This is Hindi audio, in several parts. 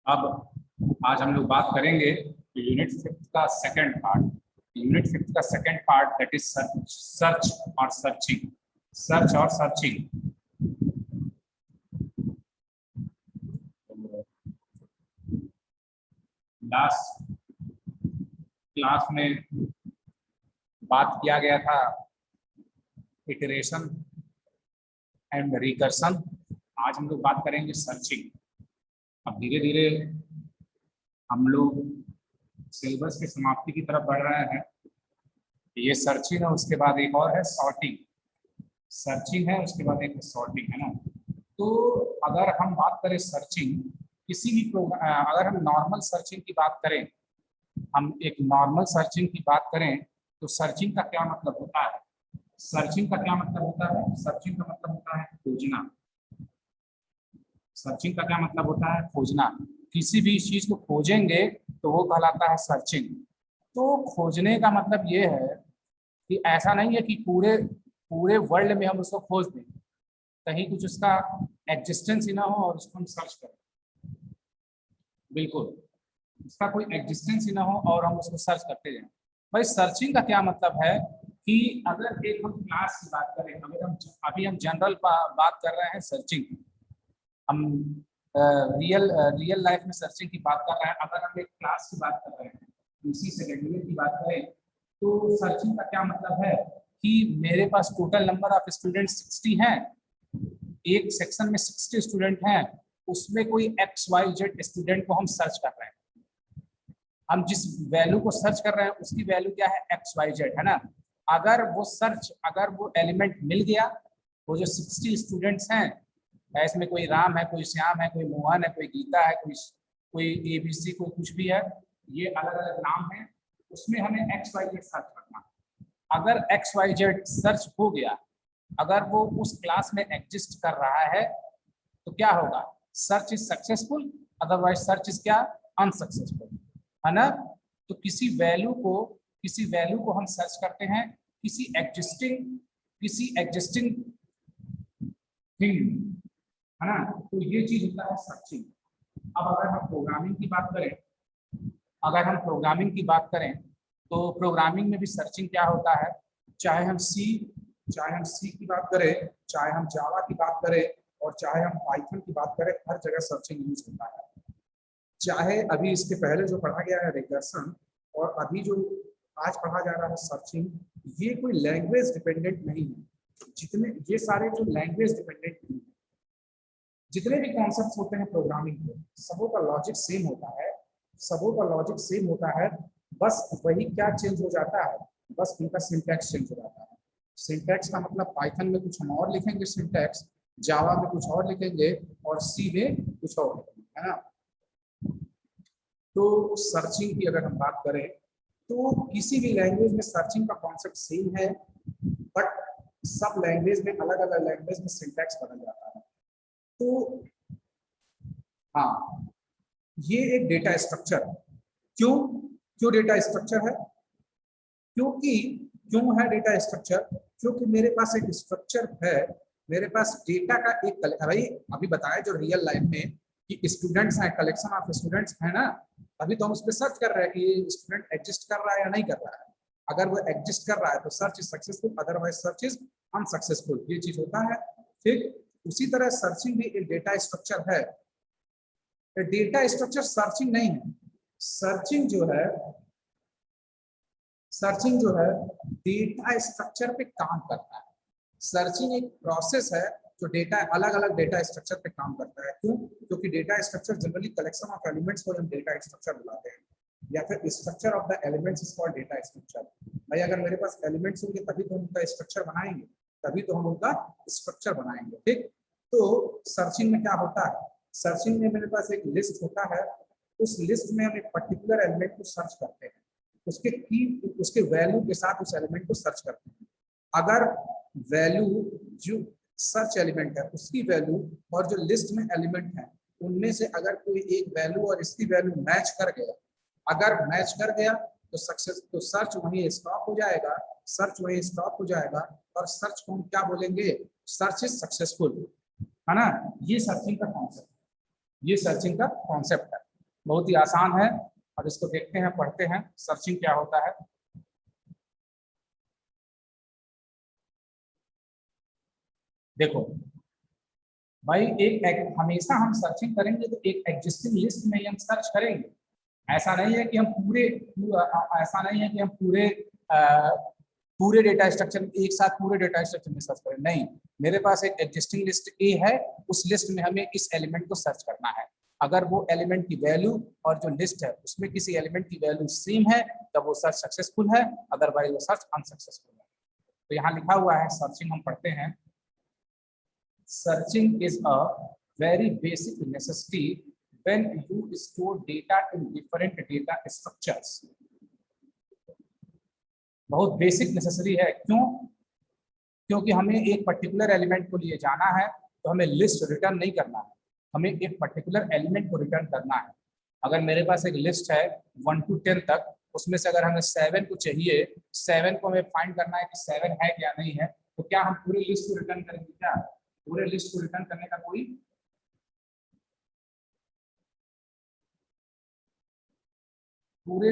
अब आज हम लोग बात करेंगे यूनिट 5 का सेकंड पार्ट। यूनिट 5 का second part that is search और सर्चिंग। सर्च और सर्चिंग लास्ट क्लास में बात किया गया था इटरेशन एंड रिकर्सन। आज हम लोग बात करेंगे सर्चिंग। अब धीरे धीरे हम लोग सिलेबस की समाप्ति की तरफ बढ़ रहे हैं। ये सर्चिंग है, उसके बाद एक और है सॉर्टिंग। सर्चिंग है, उसके बाद एक सॉर्टिंग है ना। तो अगर हम बात करें सर्चिंग, किसी भी प्रोग्राम, अगर हम नॉर्मल सर्चिंग की बात करें, हम एक नॉर्मल सर्चिंग की बात करें तो सर्चिंग का क्या मतलब होता है? सर्चिंग का क्या मतलब होता है? सर्चिंग का मतलब होता है खोजना। सर्चिंग का क्या मतलब होता है? खोजना। किसी भी चीज को खोजेंगे तो वो कहलाता है सर्चिंग। तो खोजने का मतलब ये है कि ऐसा नहीं है कि पूरे पूरे वर्ल्ड में हम उसको खोज दें, कहीं कुछ उसका एग्जिस्टेंस ही ना हो और उसको हम सर्च करें। बिल्कुल, उसका कोई एग्जिस्टेंस ही ना हो और हम उसको सर्च करते जाएं। भाई सर्चिंग का क्या मतलब है कि अगर एक हम क्लास की बात करें, अगर हम अभी हम जनरल बात कर रहे हैं सर्चिंग, हम रियल लाइफ में सर्चिंग की बात कर रहे हैं। अगर हम एक क्लास की बात कर रहे हैं, इसी सेकेंड ईयर की बात करें, तो सर्चिंग का क्या मतलब है कि मेरे पास टोटल नंबर ऑफ स्टूडेंट 60 हैं, एक सेक्शन में 60 स्टूडेंट हैं, उसमें कोई XYZ स्टूडेंट को हम सर्च कर रहे हैं। हम जिस वैल्यू को सर्च कर रहे हैं उसकी वैल्यू क्या है? XYZ है ना। अगर वो एलिमेंट मिल गया, वो जो 60 स्टूडेंट्स हैं, इसमें कोई राम है, कोई श्याम है, कोई मोहन है, कोई गीता है, कोई ABC, कोई कुछ भी है, ये अलग अलग नाम है, उसमें हमें XYZ सर्च करना। अगर XYZ सर्च हो गया, अगर वो उस क्लास में एग्जिस्ट कर रहा है तो क्या होगा? Search is successful, otherwise search is क्या? अनसक्सेसफुल, है ना। तो किसी वैल्यू को हम सर्च करते हैं, किसी एग्जिस्टिंग थिंग, है ना। तो ये चीज होता है सर्चिंग। अब अगर हम प्रोग्रामिंग की बात करें, तो प्रोग्रामिंग में भी सर्चिंग क्या होता है? चाहे हम सी की बात करें, चाहे हम जावा की बात करें, और चाहे हम पाइथन की बात करें, हर जगह सर्चिंग यूज होता है। चाहे अभी इसके पहले जो पढ़ा गया है रिकर्सन, और अभी जो आज पढ़ा जा रहा है सर्चिंग, ये कोई लैंग्वेज डिपेंडेंट नहीं है। जितने ये सारे जो लैंग्वेज डिपेंडेंट नहीं है, जितने भी कॉन्सेप्ट होते हैं प्रोग्रामिंग के, सबों का लॉजिक सेम होता है। बस वही क्या चेंज हो जाता है? बस इनका सिंटैक्स चेंज हो जाता है। सिंटैक्स का मतलब पाइथन में कुछ हम और लिखेंगे सिंटैक्स, जावा में कुछ और लिखेंगे, और सी में कुछ और लिखेंगे, है ना। तो सर्चिंग की अगर हम बात करें तो किसी भी लैंग्वेज में सर्चिंग का कॉन्सेप्ट सेम है, बट सब लैंग्वेज में, अलग अलग लैंग्वेज में सिंटैक्स बदल जाता है। तो हाँ, ये एक डेटा स्ट्रक्चर है। क्यों डेटा स्ट्रक्चर है? क्यों है डेटा स्ट्रक्चर? क्योंकि मेरे पास एक स्ट्रक्चर है, मेरे पास डेटा का एक भाई अभी बताया जो रियल लाइफ में कि स्टूडेंट्स हैं, कलेक्शन ऑफ स्टूडेंट्स है ना, अभी तो हम उस पर सर्च कर रहे हैं कि ये स्टूडेंट एग्जिस्ट कर रहा है या नहीं कर रहा है। अगर वो एग्जिस्ट कर रहा है तो search is successful, otherwise search is unsuccessful, ये चीज होता है। ठीक उसी तरह सर्चिंग भी एक डेटा स्ट्रक्चर है। डेटा स्ट्रक्चर सर्चिंग नहीं है। सर्चिंग जो है डेटा स्ट्रक्चर पे काम करता है। सर्चिंग एक प्रोसेस है जो डेटा, अलग अलग डेटा स्ट्रक्चर पे काम करता है। क्योंकि data structure generally collection of elements को हम डेटा स्ट्रक्चर बुलाते हैं, या फिर structure of the elements is called data structure. भाई अगर मेरे पास एलिमेंट्स होंगे तभी तो हम उनका स्ट्रक्चर बनाएंगे, ठीक। तो सर्चिंग में क्या होता है? सर्चिंग में मेरे पास एक लिस्ट होता है, उस लिस्ट में हम एक पर्टिकुलर एलिमेंट को सर्च करते हैं, उसके वैल्यू के साथ उस एलिमेंट को सर्च करते हैं। अगर वैल्यू जो सर्च एलिमेंट है उसकी वैल्यू और जो लिस्ट में एलिमेंट है उनमें से अगर कोई एक वैल्यू और इसकी वैल्यू मैच कर गया, अगर मैच कर गया तो सर्च वहीं स्टॉप हो जाएगा, और सर्च को हम क्या बोलेंगे? सर्च इज सक्सेसफुल, है ना। ये सर्चिंग का कॉन्सेप्ट है। बहुत ही आसान है और इसको देखते हैं, पढ़ते हैं सर्चिंग क्या होता है। देखो भाई, हमेशा हम सर्चिंग करेंगे तो एक एग्जिस्टिंग लिस्ट में ही हम सर्च करेंगे। ऐसा नहीं है कि हम ऐसा नहीं है कि हम पूरे डेटा स्ट्रक्चर में एक साथ पूरे डेटा स्ट्रक्चर में सर्च करें, नहीं। मेरे पास एक एग्जिस्टिंग लिस्ट ए है, उस लिस्ट में हमें इस एलिमेंट को सर्च करना है। अगर वो एलिमेंट की वैल्यू और जो लिस्ट है उसमें किसी एलिमेंट की वैल्यू सेम है तब वो सर्च सक्सेसफुल है, अदरवाइज वो सर्च अनसक्सेसफुल है। तो यहाँ लिखा हुआ है सर्चिंग, हम पढ़ते हैं। Searching is a very basic necessity when you store data in different data structures। बहुत बेसिक नेसेसरी है, क्यों? क्योंकि हमें एक पर्टिकुलर एलिमेंट को लिए जाना है तो हमें लिस्ट रिटर्न नहीं करना है, हमें एक पर्टिकुलर एलिमेंट को रिटर्न करना है। अगर मेरे पास एक लिस्ट है 1 to 10 तक, उसमें से अगर हमें 7 को चाहिए, 7 को हमें फाइंड करना है कि 7 है क्या नहीं है, तो क्या हम पूरी लिस्ट को रिटर्न करेंगे? क्या पूरे लिस्ट को रिटर्न करने का पूरे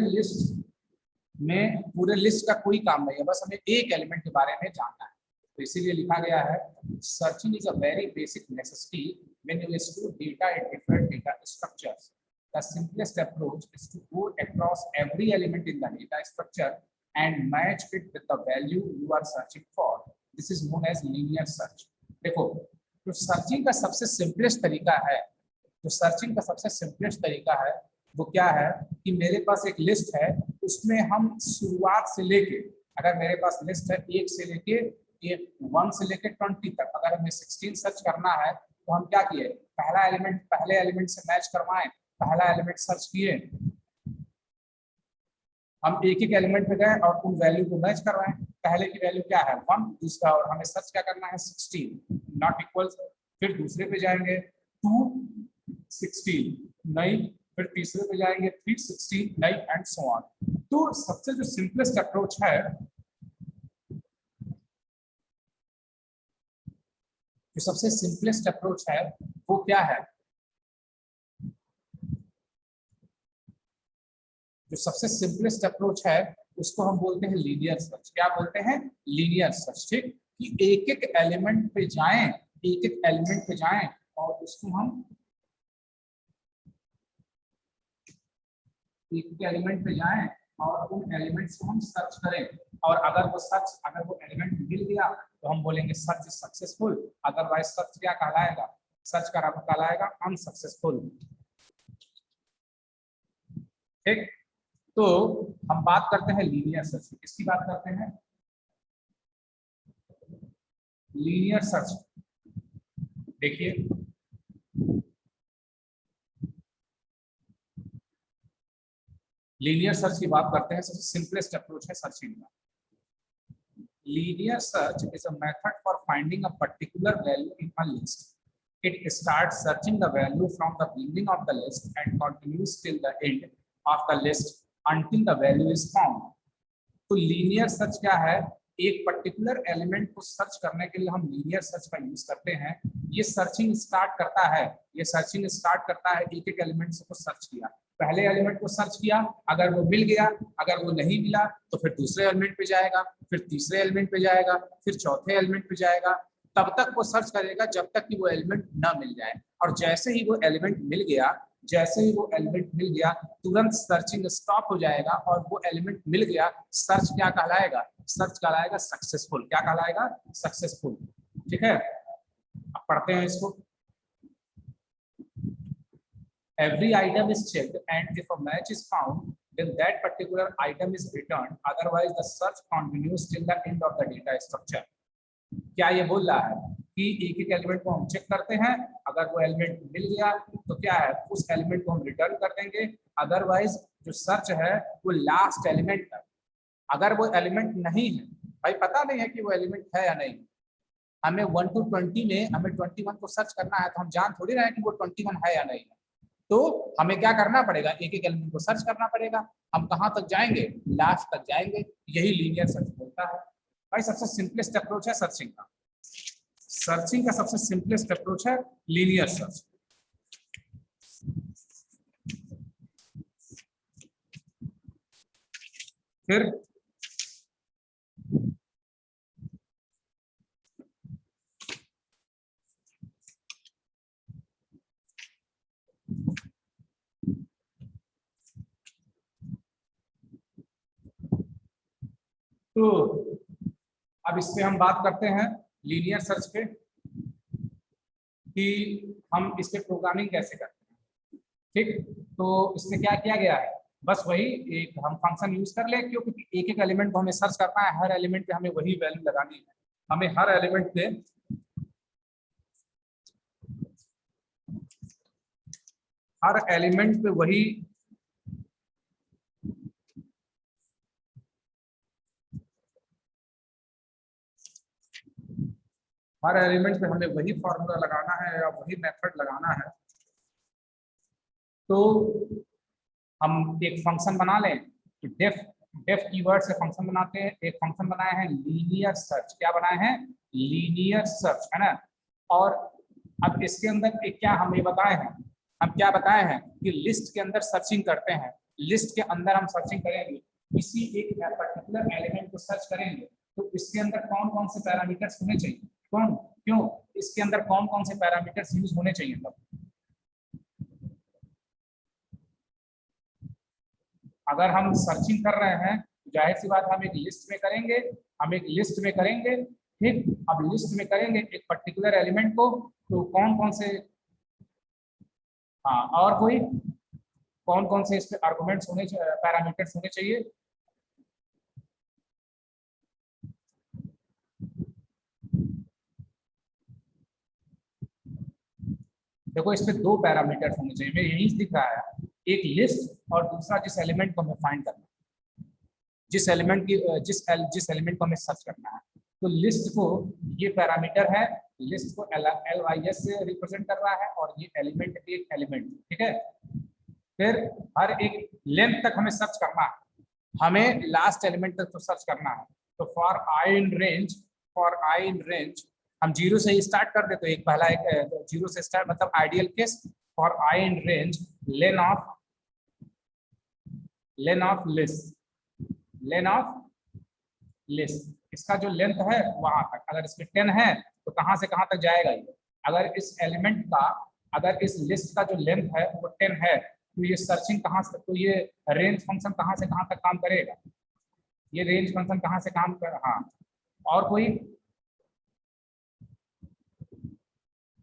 लिस्ट का कोई काम नहीं है, बस हमें एक एलिमेंट के बारे में जानना है। तो इसीलिए लिखा गया है searching is a very basic necessity when you store data in different data structures. The simplest approach is to go across every element in the data structure and match it with the value you are searching for. This is known as linear search. देखो, जो सर्चिंग का सबसे सिंपलेस्ट तरीका है, वो क्या है कि मेरे पास एक लिस्ट है, उसमें हम शुरुआत से लेके, अगर मेरे पास लिस्ट है 1 से लेके 1 से लेके 20 तक, अगर हमें 16 सर्च करना है तो हम क्या किए, पहले एलिमेंट से मैच करवाएं, पहला एलिमेंट सर्च किए, हम एक एक एलिमेंट पे गए और उन वैल्यू को मैच करवाएं। पहले की वैल्यू क्या है 1, दूसरा, और हमें सर्च क्या करना है 16, नॉट इक्वल। फिर दूसरे पे जाएंगे 2, 16 नहीं, फिर तीसरे पे जाएंगे 3, 16 नहीं, एंड सो ऑन। तो सबसे जो सिंपलेस्ट अप्रोच है, वो क्या है? जो सबसे सिंपलेस्ट अप्रोच है उसको हम बोलते हैं लीनियर सर्च। क्या बोलते हैं? Linear search. ठीक, कि एक एक एलिमेंट पे जाएं और उसको हम और उन एलिमेंट्स को हम सर्च करें, और अगर वो एलिमेंट मिल गया तो हम बोलेंगे सर्च सक्सेसफुल, अदरवाइज सर्च क्या कहलाएगा? सर्च कहलाएगा अनसक्सेसफुल। ठीक, तो हम बात करते हैं लीनियर सर्च की। किसकी बात करते हैं? Linear search. देखिए, लीनियर सर्च की बात करते हैं, सबसे सिंपलेस्ट अप्रोच है सर्चिंग का। Linear search is a method for finding a particular value in a list. It starts searching the value from the beginning of the list and continues till the end of the list until the value is found. तो लीनियर सर्च क्या है? एक पर्टिकुलर एलिमेंट को सर्च करने के लिए हम लीनियर सर्च का यूज करते हैं। ये सर्चिंग स्टार्ट करता है एक एक एलिमेंट को सर्च किया, पहले एलिमेंट को सर्च किया, अगर वो मिल गया, अगर वो नहीं मिला तो फिर दूसरे एलिमेंट पे जाएगा, फिर तीसरे एलिमेंट पे जाएगा, फिर चौथे एलिमेंट पे जाएगा, तब तक वो सर्च करेगा जब तक कि वो एलिमेंट ना मिल जाए। और जैसे ही वो एलिमेंट मिल गया तुरंत सर्चिंग स्टॉप हो जाएगा, और वो एलिमेंट मिल गया, सर्च क्या कहलाएगा? सर्च कहलाएगा सक्सेसफुल। क्या कहलाएगा? सक्सेसफुल। ठीक है, अब पढ़ते हैं इसको। Every item is checked and if a match is found then that particular item is returned, otherwise the search continues till the end of the data structure. क्या ये बोल रहा है कि एक एक एलिमेंट को हम चेक करते हैं, अगर वो एलिमेंट मिल गया तो क्या है, उस एलिमेंट को हम रिटर्न कर देंगे, अदरवाइज जो सर्च है वो लास्ट एलिमेंट तक। अगर वो एलिमेंट नहीं है, भाई पता नहीं है कि वो एलिमेंट है या नहीं, हमें 1 to 20 में हमें 21 को सर्च करना है, तो हम जान थोड़ी रहे हैं कि वो 21 है या नहीं है। तो हमें क्या करना पड़ेगा? एक एक एलिमेंट को सर्च करना पड़ेगा। हम कहाँ तक जाएंगे? लास्ट तक जाएंगे। यही लीनियर सर्च बोलता है। भाई सबसे सिंपलेस्ट अप्रोच है सर्चिंग का। सबसे सिंपलेस्ट अप्रोच है लीनियर सर्च। फिर तो अब इस पे हम बात करते हैं लीनियर सर्च पे, कि हम इस पे प्रोग्रामिंग कैसे करते हैं। ठीक, तो इसमें क्या किया गया है, बस वही एक हम फंक्शन यूज कर ले, क्योंकि एक एक एलिमेंट को हमें सर्च करना है, हर एलिमेंट पे हमें वही वैल्यू लगानी है, हमें हर एलिमेंट पे वही हर एलिमेंट पे हमें वही फॉर्मूला लगाना है या वही मेथड लगाना है। तो हम एक फंक्शन बना लें, तो डेफ डेफ कीवर्ड से फंक्शन बनाते हैं। एक फंक्शन बनाए हैं लीनियर सर्च, क्या बनाए हैं, लीनियर सर्च, है ना। और अब इसके अंदर एक क्या हम ये बताए हैं, हम क्या बताए हैं कि लिस्ट के अंदर सर्चिंग करते हैं, लिस्ट के अंदर हम सर्चिंग करेंगे, किसी एक पर्टिकुलर एलिमेंट को सर्च करेंगे, तो इसके अंदर कौन कौन से पैरामीटर्स होने चाहिए, कौन क्यों इसके अंदर कौन कौन से पैरामीटर्स यूज होने चाहिए। तब अगर हम सर्चिंग कर रहे हैं, जाहिर सी बात हम एक लिस्ट में करेंगे, हम एक लिस्ट में करेंगे। ठीक, अब लिस्ट में करेंगे एक पर्टिकुलर एलिमेंट को, तो कौन कौन से, हाँ, और कोई कौन कौन से इस पे आर्गुमेंट्स होने, पैरामीटर्स होने चाहिए। देखो इस पे दो पैरामीटर्स होने चाहिए, मैं यही दिख रहा है, एक लिस्ट और दूसरा जिस एलिमेंट को हमें फाइंड करना है, जिस एलिमेंट की जिस एलिमेंट को हमें सर्च करना है। तो लिस्ट को ये पैरामीटर है, लिस्ट को LIS से रिप्रेजेंट कर रहा है, और ये एलिमेंट एक एलिमेंट, ठीक है। फिर हर एक लेंथ तक हमें सर्च करना है, हमें लास्ट एलिमेंट तक तो सर्च करना है। तो फॉर आई इन रेंज हम जीरो से ही स्टार्ट कर देते, तो एक पहला एक जीरो से स्टार्ट, मतलब ideal case, for I in range lane of list, lane of list, इसका जो लेंथ है वहां तक, अगर इसमें 10 है तो कहां से कहां तक जाएगा ये, अगर इस एलिमेंट का, अगर इस लिस्ट का जो लेंथ है वो 10 है, तो ये सर्चिंग कहां से, तो ये रेंज फंक्शन कहां से कहां तक काम करेगा, ये रेंज फंक्शन कहां से काम कर, हाँ। और कोई,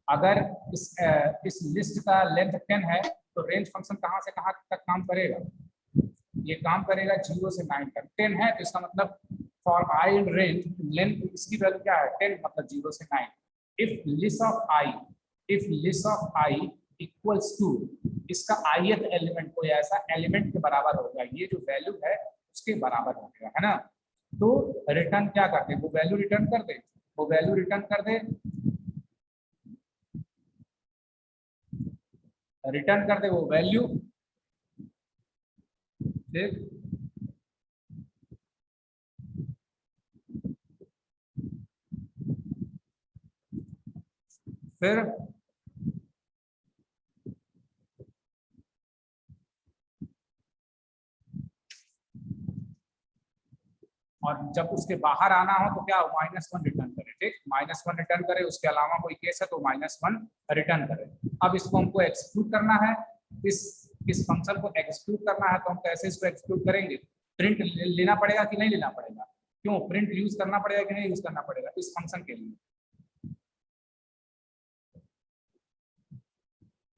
अगर इस लिस्ट का लेंथ 10 है, तो रेंज फंक्शन कहां से कहां तक काम करेगा, ये काम करेगा 0 से 9 तक। 10 है तो इसका मतलब for I in range length इसकी वैल्यू क्या है, 10, मतलब 0 से 9। If list of I equals to, इसका ith एलिमेंट कोई ऐसा एलिमेंट के बराबर होगा, ये जो वैल्यू है उसके बराबर हो गया, है ना। तो रिटर्न क्या कर दे, वो वैल्यू रिटर्न कर दे, वो वैल्यू रिटर्न कर दे, रिटर्न कर दे वो वैल्यू। देख, फिर और जब उसके बाहर आना हो तो क्या हो, -1 रिटर्न करे। ठीक, -1 रिटर्न करे, उसके अलावा कोई केस है तो -1 रिटर्न करे। अब इसको हमको एक्सक्लूड करना है, इस फंक्शन को एक्सक्लूड करना है, तो हम कैसे इसको एक्सक्लूड करेंगे, प्रिंट लेना पड़ेगा कि नहीं लेना पड़ेगा, क्यों प्रिंट यूज करना पड़ेगा कि नहीं यूज करना पड़ेगा इस फंक्शन के लिए,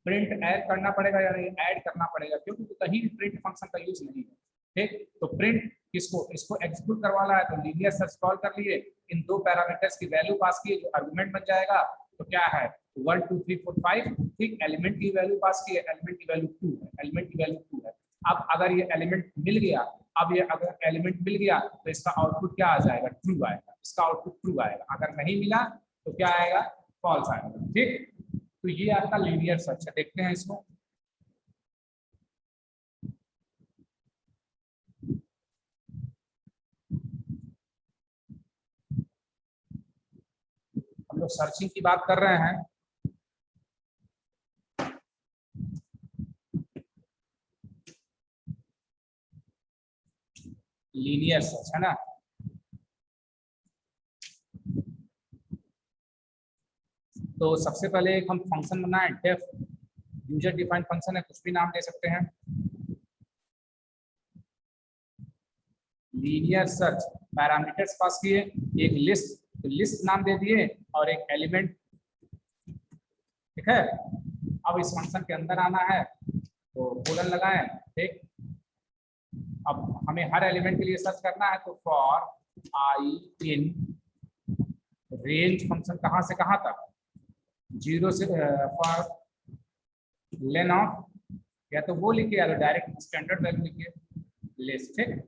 प्रिंट ऐड करना पड़ेगा या नहीं, ऐड करना पड़ेगा, क्योंकि कहीं भी प्रिंट फंक्शन का यूज नहीं है। ठीक, तो प्रिंट किसको, इसको एग्जीक्यूट करवाना है, तो लीनियर सर्च कॉल कर लिए, इन दो पैरामीटर्स की वैल्यू पास की, जो आर्गुमेंट बन जाएगा, तो क्या है 1 2 3 4 5। ठीक, एलिमेंट की वैल्यू पास की है, एलिमेंट की वैल्यू 2 है, एलिमेंट की वैल्यू 2 है। अब अगर ये एलिमेंट मिल गया, अब ये अगर एलिमेंट मिल गया तो इसका आउटपुट क्या आ जाएगा, ट्रू आएगा, इसका आउटपुट ट्रू आएगा। अगर नहीं मिला तो क्या आएगा, फॉल्स आएगा। ठीक, तो ये आपका लीनियर सर्च है, देखते हैं इसको। हम लोग सर्चिंग की बात कर रहे हैं, लीनियर सर्च है ना। तो सबसे पहले एक हम फंक्शन बनाए डेफ, यूजर डिफाइंड फंक्शन है, कुछ भी नाम दे सकते हैं। लीनियर सर्च पैरामीटर्स पास किए, एक लिस्ट, तो लिस्ट नाम दे दिए और एक एलिमेंट, ठीक है। अब इस फंक्शन के अंदर आना है तो कोलन लगाएं, ठीक। अब हमें हर एलिमेंट के लिए सर्च करना है, तो for I in range function कहाँ से कहाँ तक, 0 से फॉर लेन ऑफ, या तो वो लिखिए या तो डायरेक्ट स्टैंडर्ड वैल्यू लिखिए लिस्ट, ठीक।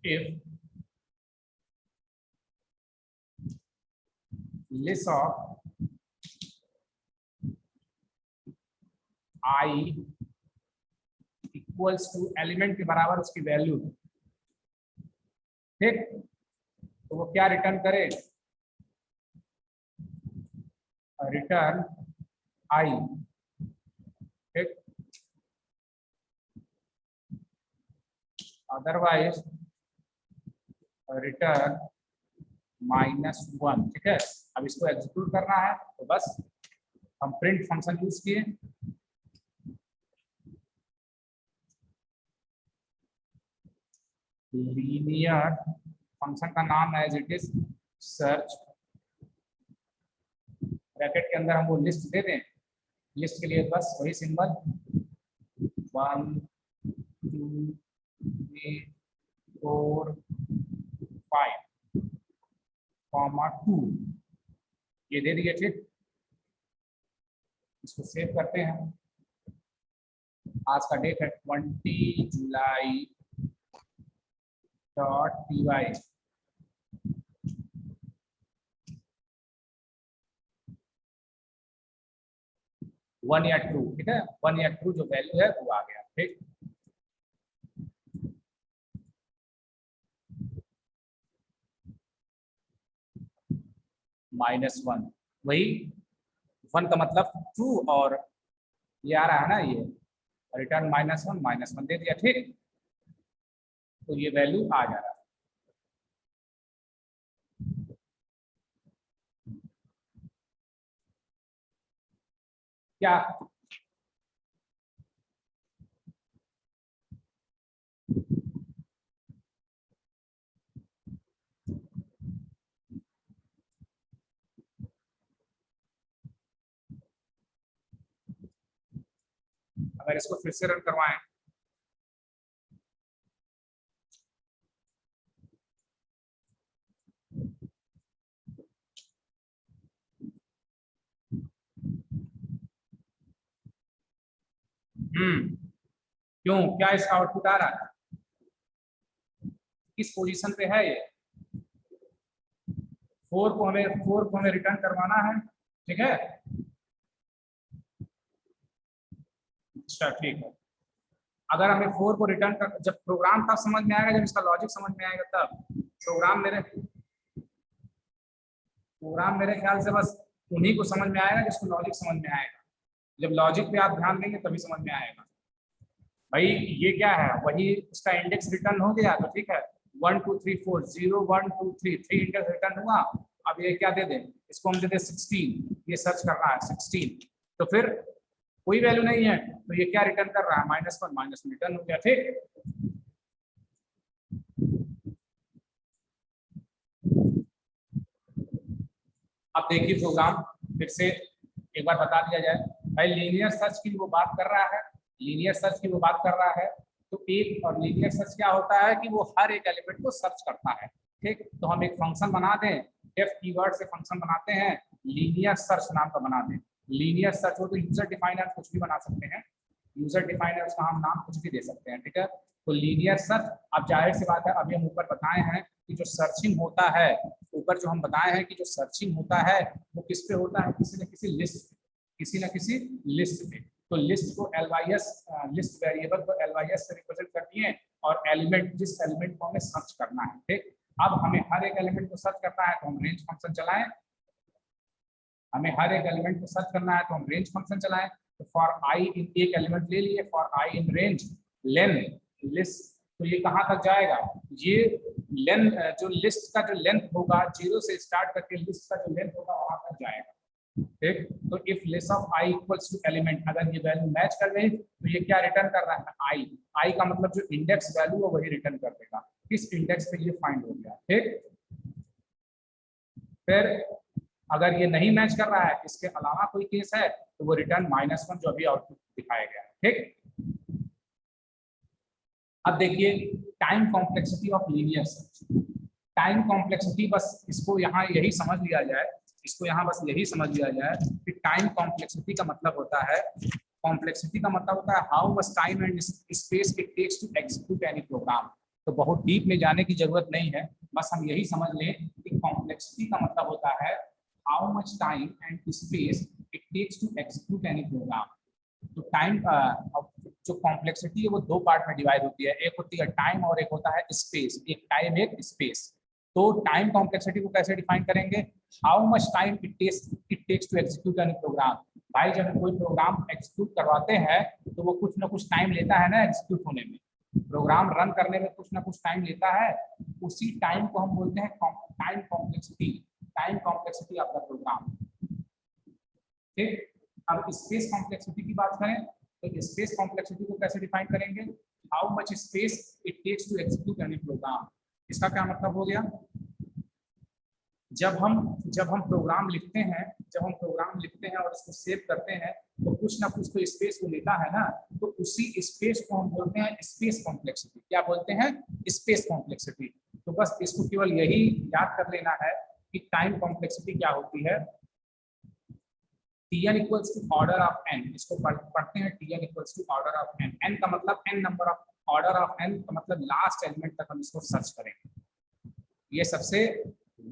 if list of I equals to element के बराबर उसकी वैल्यू, ठीक, तो वो क्या रिटर्न करे, रिटर्न आई, ठीक। अदरवाइज रिटर्न -1, ठीक है। अब इसको एग्जीक्यूट करना है तो बस हम प्रिंट फंक्शन यूज किए, लीनियर फंक्शन का नाम है as it is search, bracket के अंदर हम वो लिस्ट दे दें, लिस्ट के लिए बस वही सिंबल 1 2 3 4 5 2 ये दे दिए, ठीक। इसको सेव करते हैं। आज का डेट है 20 जुलाई .py, वन या ट्रू, ठीक है, वन या ट्रू जो वैल्यू है वो आ गया, ठीक। -1 वही 1 का मतलब ट्रू, और ये आ रहा है ना, ये रिटर्न -1 दे दिया, ठीक। तो ये वैल्यू आ जा रहा है। क्या अगर इसको फिर से रन करवाएं, क्यों, क्या इसका आउटपुट आ रहा है, किस पोजीशन पे है ये, 4 को हमें रिटर्न करवाना है, ठीक है। अच्छा ठीक है, अगर हमें 4 को रिटर्न कर, जब प्रोग्राम तब समझ में आएगा जब इसका लॉजिक समझ में आएगा, तब प्रोग्राम मेरे ख्याल से बस उन्हीं को समझ में आएगा जिसको लॉजिक समझ में आएगा। जब लॉजिक पे आप ध्यान देंगे तभी समझ में आएगा। भाई ये क्या है, वही उसका इंडेक्स रिटर्न हो गया तो ठीक है, 1 2 3 4 0 1 2 3 3 इंडेक्स रिटर्न हुआ। अब ये क्या दे दें, इसको हम दे दें 16, ये सर्च कर रहा है 16, तो फिर कोई वैल्यू नहीं है तो ये क्या रिटर्न कर रहा है, -1 रिटर्न हो गया, ठीक। अब देखिए प्रोग्राम फिर से एक बार बता दिया जाए। भाई लीनियर सर्च की वो बात कर रहा है, लीनियर सर्च की वो बात कर रहा है, तो एक और लीनियर सर्च क्या होता है कि वो हर एक एलिमेंट को सर्च करता है, ठीक। तो हम एक फंक्शन बना दें, डेफ कीवर्ड से फंक्शन बनाते हैं, लीनियर सर्च नाम का बना दें। लीनियर सर्च हो तो यूजर डिफाइनर कुछ भी बना सकते हैं, यूजर डिफाइनर उसका हम नाम कुछ भी दे सकते हैं, ठीक है। तो लीनियर सर्च, अब जाहिर सी बात है, अभी हम ऊपर बताए हैं कि जो सर्चिंग होता है, ऊपर जो हम बताए हैं कि जो सर्चिंग होता है वो किस पे होता है, किसी न किसी लिस्ट, किसी न किसी लिस्ट पे। तो लिस्ट को LYS, लिस्ट वेरिएबल को LYS से रिप्रेजेंट कर दिए, और एलिमेंट, जिस एलिमेंट को हमें सर्च करना है, ठीक। अब हमें हर एक एलिमेंट को सर्च करना है तो हम रेंज फंक्शन चलाएं, हमें हर एक एलिमेंट को सर्च करना है तो हम रेंज फंक्शन चलाएं। तो फॉर आई इन एक एलिमेंट ले लिए, for I in range lane list, तो ये कहाँ तक जाएगा, ये लेन जो लिस्ट का जो लेंथ होगा 0 से स्टार्ट करके लिस्ट का जो लेंथ होगा वहां तक जाएगा। ठीक, तो if list of I equals to element, अगर ये वैल्यू मैच कर गई तो ये क्या रिटर्न कर रहा है, आई। आई का मतलब जो इंडेक्स वैल्यू है वही रिटर्न कर देगा, किस इंडेक्स पे ये फाइंड हो गया। ठीक, फिर अगर ये नहीं मैच कर रहा है, इसके अलावा कोई केस है, तो वो रिटर्न -1 जो अभी आउटपुट दिखाया गया है। ठीक, अब देखिए time complexity of linear search. Time complexity, बस इसको यहाँ यही समझ लिया जाए, इसको यहाँ बस यही समझ लिया जाए कि टाइम कॉम्प्लेक्सिटी का मतलब होता है, कॉम्प्लेक्सिटी का मतलब होता है how much time and space it takes to execute any program. तो बहुत डीप में जाने की जरूरत नहीं है, बस हम यही समझ लें कि कॉम्प्लेक्सिटी का मतलब होता है how much time and space it takes to execute any program. तो टाइम जो कॉम्प्लेक्सिटी है वो दो पार्ट में डिवाइड होती है, एक होती है टाइम और एक होता है स्पेस, एक टाइम एक स्पेस। तो टाइम कॉम्प्लेक्सिटी को कैसे डिफाइन करेंगे, how much time it takes to execute any program. भाई जब कोई प्रोग्राम एग्जीक्यूट करवाते हैं तो वो कुछ ना कुछ टाइम लेता है ना एग्जीक्यूट होने में, प्रोग्राम रन करने में कुछ ना कुछ टाइम लेता है, उसी टाइम को हम बोलते हैं time complexity, time complexity of the program. ठीक, अब स्पेस कॉम्प्लेक्सिटी की बात करें तो स्पेस कॉम्प्लेक्सिटी को कैसे डिफाइन करेंगे, how much space it takes to execute any program. इसका क्या मतलब हो गया, जब हम प्रोग्राम लिखते हैं, जब हम प्रोग्राम लिखते हैं और उसको सेव करते हैं तो कुछ ना कुछ तो स्पेस को लेता है ना, तो उसी स्पेस को हम बोलते हैं स्पेस कॉम्प्लेक्सिटी। क्या बोलते हैं, स्पेस कॉम्प्लेक्सिटी। तो बस इसको केवल यही याद कर लेना है कि टाइम कॉम्प्लेक्सिटी क्या होती है, Tn equals to order of n, इसको पढ़ते हैं Tn equals to order of n, n का मतलब n number of, order of n का मतलब लास्ट एलिमेंट तक हम इसको सर्च करेंगे। ये सबसे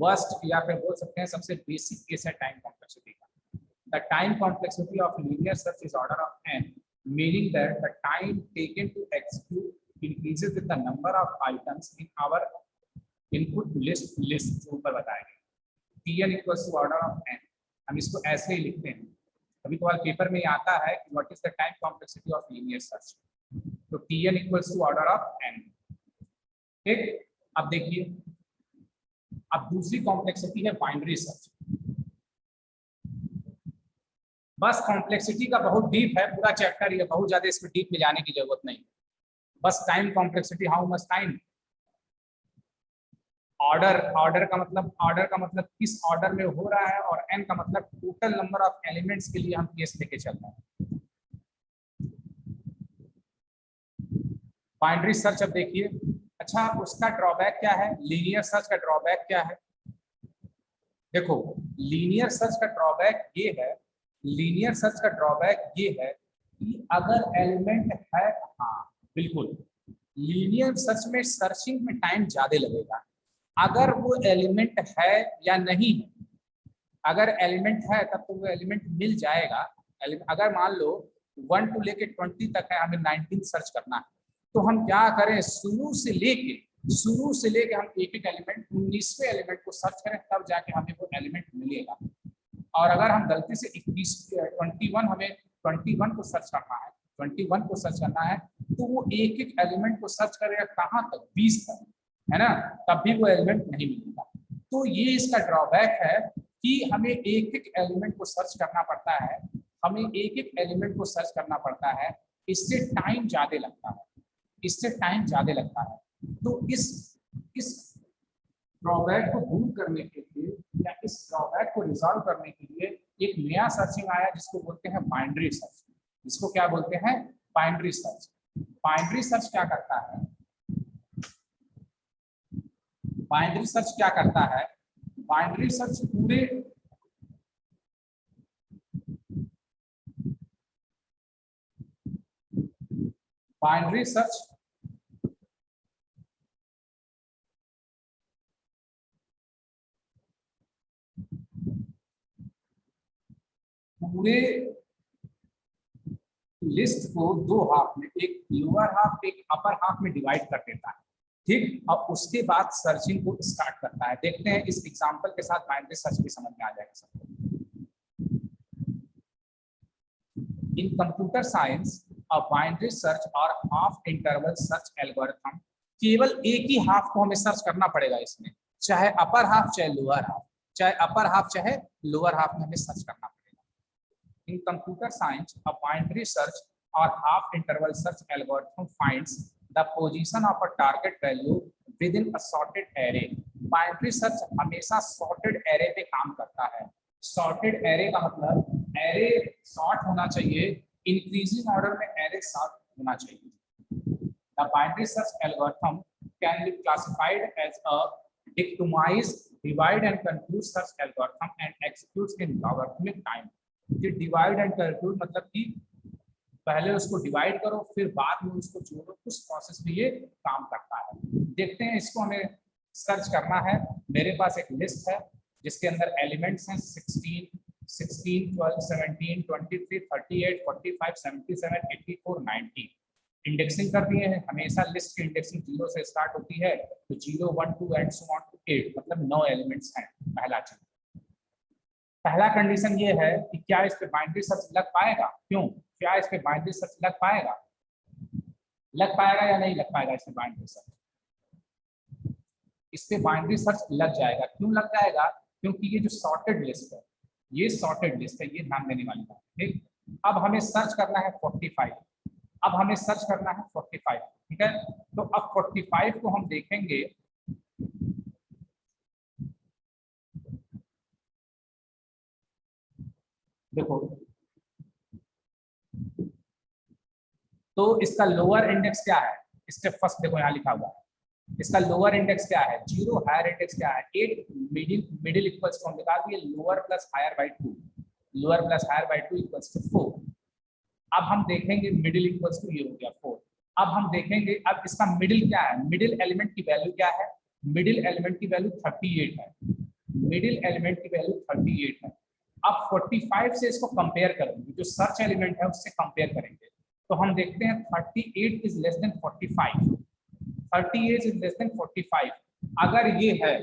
वर्स्ट या फिर बोल सकते हैं सबसे बेसिक केस है टाइम कॉम्प्लेक्सिटी का। The time complexity of linear search is order of n, meaning that the time taken to execute increases with the number of items in our input list जो ऊपर बताया गया। Tn equals to order of n, हम इसको ऐसे ही लिखते हैं, कभी कभार पेपर में आता है कि what is the time complexity of linear search, तो Tn equals to order of n। ठीक, अब देखिए, अब दूसरी कॉम्प्लेक्सिटी है बाइनरी सर्च। बस कॉम्प्लेक्सिटी का बहुत डीप है पूरा चैप्टर, ये बहुत ज्यादा इसमें डीप में जाने की जरूरत नहीं, बस time complexity, how much time, order का मतलब किस ऑर्डर में हो रहा है, और n का मतलब टोटल नंबर ऑफ एलिमेंट्स के लिए हम केस लेके चल रहे हैं। बाइनरी सर्च अब देखिए, अच्छा उसका ड्रॉबैक क्या है, लीनियर सर्च का ड्रॉबैक क्या है, देखो लीनियर सर्च का ड्रॉबैक ये है, लीनियर सर्च का ड्रॉबैक ये है कि अगर एलिमेंट है, हाँ बिल्कुल, लीनियर सर्च में सर्चिंग में टाइम ज्यादा लगेगा, अगर वो एलिमेंट है या नहीं है, अगर एलिमेंट है तब तो वो एलिमेंट मिल जाएगा। अगर मान लो 1 to लेके 20 तक है, हमें 19 सर्च करना है, तो हम क्या करें, शुरू से लेके हम एक एक एलिमेंट 19वें एलिमेंट को सर्च करें, तब जाके हमें वो एलिमेंट मिलेगा। और अगर हम गलती से 21 हमें 21 को सर्च करना है, 21 को सर्च करना है, तो वो एक एक एलिमेंट को सर्च करेगा कहाँ तक, 20 तक, है ना, तब भी वो एलिमेंट नहीं मिलेगा। तो ये इसका ड्रॉबैक है कि हमें एक एक एलिमेंट को सर्च करना पड़ता है, हमें एक एक एलिमेंट को सर्च करना पड़ता है, इससे टाइम ज्यादा लगता है, इससे टाइम ज्यादा लगता है। तो इस ड्रॉबैक को दूर करने के लिए या इस ड्रॉबैक को रिजॉल्व करने के लिए एक नया सर्चिंग आया जिसको बोलते हैं बाइनरी सर्च। इसको क्या बोलते हैं, बाइनरी सर्च। बाइनरी सर्च क्या करता है, बाइनरी सर्च क्या करता है, बाइनरी सर्च पूरे बाइनरी सर्च पूरे लिस्ट को दो हाफ में, एक लोअर हाफ एक अपर हाफ में डिवाइड कर देता है। ठीक, और उसके बाद सर्चिंग को स्टार्ट करता है। देखते हैं इस एग्जांपल के साथ बाइनरी सर्च भी समझ में आ जाएगा सबको। इन computer science a binary search और हाफ इंटरवल सर्च एल्गोरिथम, केवल एक ही हाफ को हमें सर्च करना पड़ेगा इसमें, चाहे अपर हाफ चाहे लोअर हाफ, चाहे अपर हाफ चाहे लोअर हाफ में हमें सर्च करना पड़ेगा। In computer science a binary search और half interval search algorithm finds the position of a target value within a sorted array. Binary search हमेशा सॉर्टेड एरे पे काम करता है। सॉर्टेड एरे का मतलब एरे सॉर्ट होना चाहिए, इंक्रीजिंग ऑर्डर में एरे सॉर्ट होना चाहिए। The binary search algorithm can be classified as a dichotomized divide and conquest search algorithm and executes in logarithmic time। ये divide and conquest मतलब कि पहले उसको डिवाइड करो फिर बाद में उसको जोड़ो, उस प्रोसेस में ये काम करता है। देखते हैं, इसको हमें सर्च करना है। मेरे पास एक लिस्ट है जिसके अंदर एलिमेंट्स हैं 16, 12, 17, 23, 38, 45, 77, 84, 90। इंडेक्सिंग कर दिए हैं। हमेशा लिस्ट की इंडेक्सिंग 0 से स्टार्ट होती है, तो 0, 1, 2 एंड सो ऑन टू 8, मतलब 9 एलिमेंट्स हैं। पहला चीज, पहला कंडीशन ये है कि क्या इस पे बाइनरी सर्च लग पाएगा। क्यों, क्या इस पे बाइनरी सर्च लग पाएगा, लग पाएगा या नहीं लग पाएगा इस पे बाइनरी सर्च। इस पे बाइनरी सर्च लग जाएगा। क्यों लग जाएगा, क्योंकि ये जो सॉर्टेड लिस्ट है, ये सॉर्टेड लिस्ट है, ये ध्यान देने वाली बात है। ठीक, अब हमें सर्च करना है 45, अब हमें सर्च करना है 45, ठीक है। तो अब 45 को हम देखेंगे, देखो तो इसका लोअर इंडेक्स क्या है, इसके फर्स्ट देखो यहाँ लिखा हुआ है, इसका लोअर इंडेक्स क्या है 0, हायर इंडेक्स क्या है 8, मिडिल इक्वल्स को हम निकाल दिए, lower plus higher by 2, lower plus higher by 2 equals to 4। अब हम देखेंगे मिडिल इक्वल्स टू ये हो गया 4। अब हम देखेंगे अब इसका मिडिल क्या है, मिडिल एलिमेंट की वैल्यू क्या है, मिडिल एलिमेंट की वैल्यू 38 है, मिडिल एलिमेंट की वैल्यू 38 है। अब 45 से इसको कंपेयर करेंगे, जो सर्च एलिमेंट है उससे कंपेयर करेंगे, तो हम देखते हैं 38 is less than 45, 38 is less than 45। अगर ये है,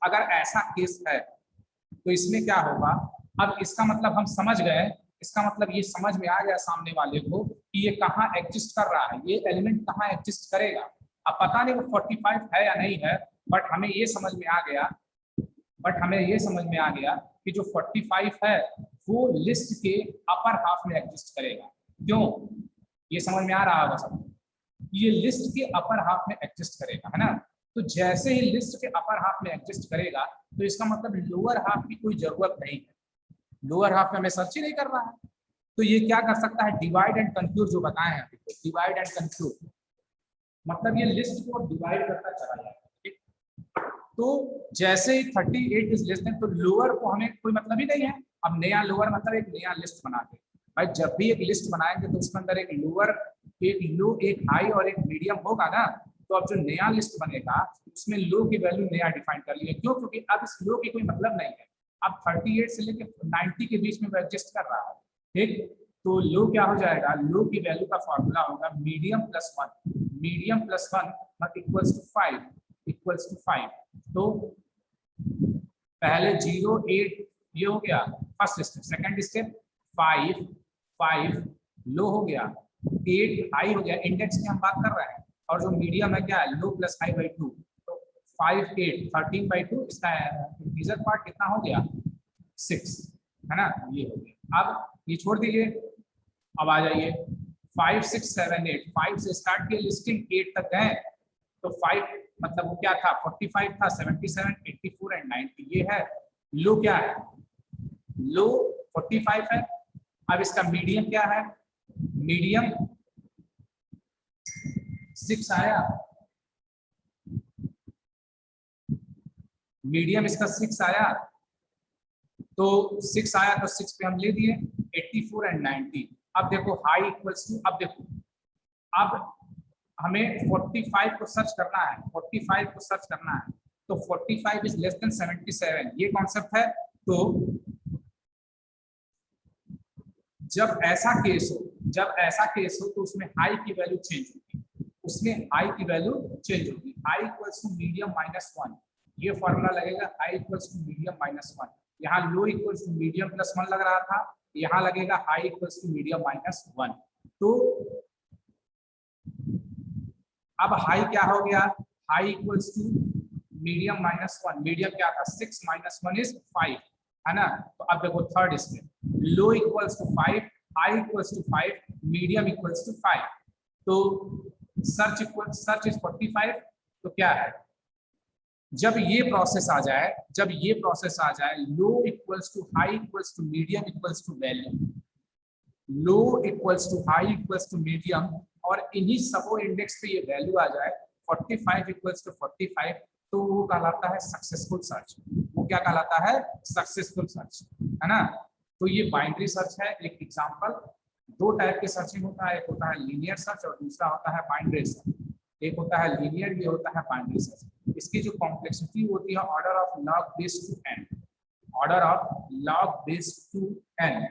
अगर ऐसा केस है तो इसमें क्या होगा, अब इसका मतलब हम समझ गए, इसका मतलब ये समझ में आ गया सामने वाले को कि ये कहाँ एग्जिस्ट कर रहा है, ये एलिमेंट कहाँ एग्जिस्ट करेगा। अब पता नहीं वो 45 है या नहीं है, बट हमें ये समझ में आ गया, कि जो 45 है वो लिस्ट के अपर हाफ में एग्जिस्ट करेगा। क्यों, ये समझ में आ रहा होगा सबको, ये लिस्ट के अपर हाफ में एग्जिस्ट करेगा, है ना। तो जैसे ही लिस्ट के अपर हाफ में एग्जिस्ट करेगा तो इसका मतलब लोअर हाफ की कोई जरूरत नहीं है, लोअर हाफ में हमें सर्च ही नहीं कर रहा है। तो ये क्या कर सकता है, डिवाइड एंड कंक्लूड जो बताए हैं, डिवाइड एंड कंक्लूड मतलब ये लिस्ट को डिवाइड करता चला जाएगा। तो जैसे ही 38 इज लेस देन, तो लोअर को हमें कोई मतलब ही नहीं है। अब नया लोअर मतलब एक नया लिस्ट बना दे भाई, जब भी एक लिस्ट बनाएंगे तो उसके अंदर एक लोअर, एक लो, एक हाई और एक मीडियम होगा ना। तो अब जो नया लिस्ट बनेगा उसमें लो की वैल्यू नया डिफाइन कर लिए। क्यों, क्योंकि अब इस लो की कोई मतलब नहीं है। अब 38 से लेकर 90 के बीच में एडजस्ट कर रहा है, ठीक। तो लो क्या हो जाएगा, लो की वैल्यू का फॉर्मूला होगा medium plus 1, medium plus 1 equals to 5, equals to 5। तो पहले 0, 8 ये हो गया first step, second step 5, 5 low हो गया, 8 हाई हो गया, इंडेक्स की हम बात कर रहे हैं, और जो मीडियम है क्या है लो प्लस हाई बाई 2, तो 5, 8, 13 बाई 2, इसका इंटीजर पार्ट कितना हो गया 6, है ना, ये हो गया। अब ये छोड़ दीजिए, अब आ जाइए 5, 6, 7, 8, 5 से स्टार्ट किए लिस्टिंग 8 तक गए, तो 5 मतलब वो क्या था 45 था, 77, 84 एंड 90 ये है। लो क्या है, लो 45 है। अब इसका मीडियम क्या है, मीडियम 6 आया, मीडियम इसका 6 आया, तो 6 आया तो 6 पे हम ले दिए 84 एंड 90। अब देखो हाई इक्वल्स टू, अब देखो अब हमें 45 को सर्च करना है, 45 को सर्च करना है, तो 45 इज लेस देन 77 ये कॉन्सेप्ट है। तो जब ऐसा केस हो तो उसमें हाई की वैल्यू चेंज होगी, उसमें हाई की वैल्यू चेंज होगी। High equals to medium minus 1, ये फॉर्मूला लगेगा high equals to medium minus 1। यहाँ low equals to medium plus 1 लग रहा था, यहाँ लगेगा high equals to medium minus 1। तो अब हाई क्या हो गया, high equals to medium minus 1, medium क्या था 6 माइनस 1 इज 5, है ना। तो अब देखो थर्ड इसमें low equals to 5, high equals to 5, medium equals to 5। तो सर्च इज 45। तो क्या है, जब ये प्रोसेस आ जाए, जब ये प्रोसेस आ जाए, low equals to high equals to medium equals to value, low equals to high equals to medium, और इन्हीं सबो इंडेक्स पे ये वैल्यू आ जाए 45 इक्वल्स टू 45, तो वो कहलाता है सक्सेसफुल सर्च। वो क्या कहलाता है, सक्सेसफुल सर्च, है ना। तो ये बाइनरी सर्च है। एक एग्जांपल, दो टाइप के सर्चिंग होता है, एक होता है लीनियर सर्च और दूसरा होता है बाइनरी सर्च। एक होता है लीनियर, ये होता है बाइनरी सर्च। इसकी जो कॉम्प्लेक्सिटी होती है order of log base two N, order of log base two N.